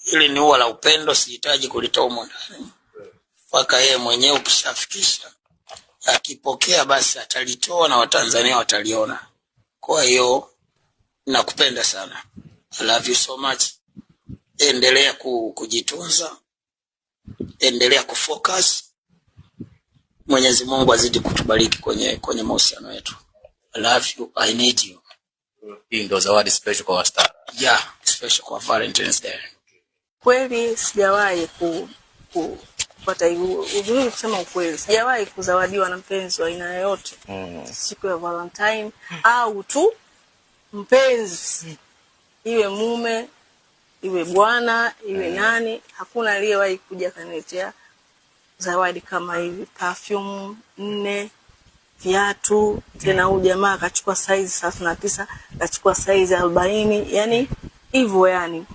Hili ni ua la upendo, sihitaji kulitoa humo ndani. Mpaka yeye mwenyewe ukishafikisha akipokea basi atalitoa na Watanzania wataliona. Kwa hiyo nakupenda sana. I love you so much. Endelea kujitunza. Endelea kufocus. Mwenyezi Mungu azidi kutubariki kwenye mahusiano yetu. I love you. I need you. Hii ndio zawadi special kwa Star. Yeah, special kwa Valentine's Day. Kweli sijawahi kupata uzuri kusema ukweli. Sijawahi kuzawadiwa na mpenzi wa aina yoyote. Siku ya Valentine au tu mpenzi. Iwe mume, iwe bwana, iwe nani, hakuna aliyewahi kuja kaniletea zawadi kama hivi. Perfume 4, viatu, tena huyu jamaa akachukua size 39, akachukua size 40, yani hivyo yani.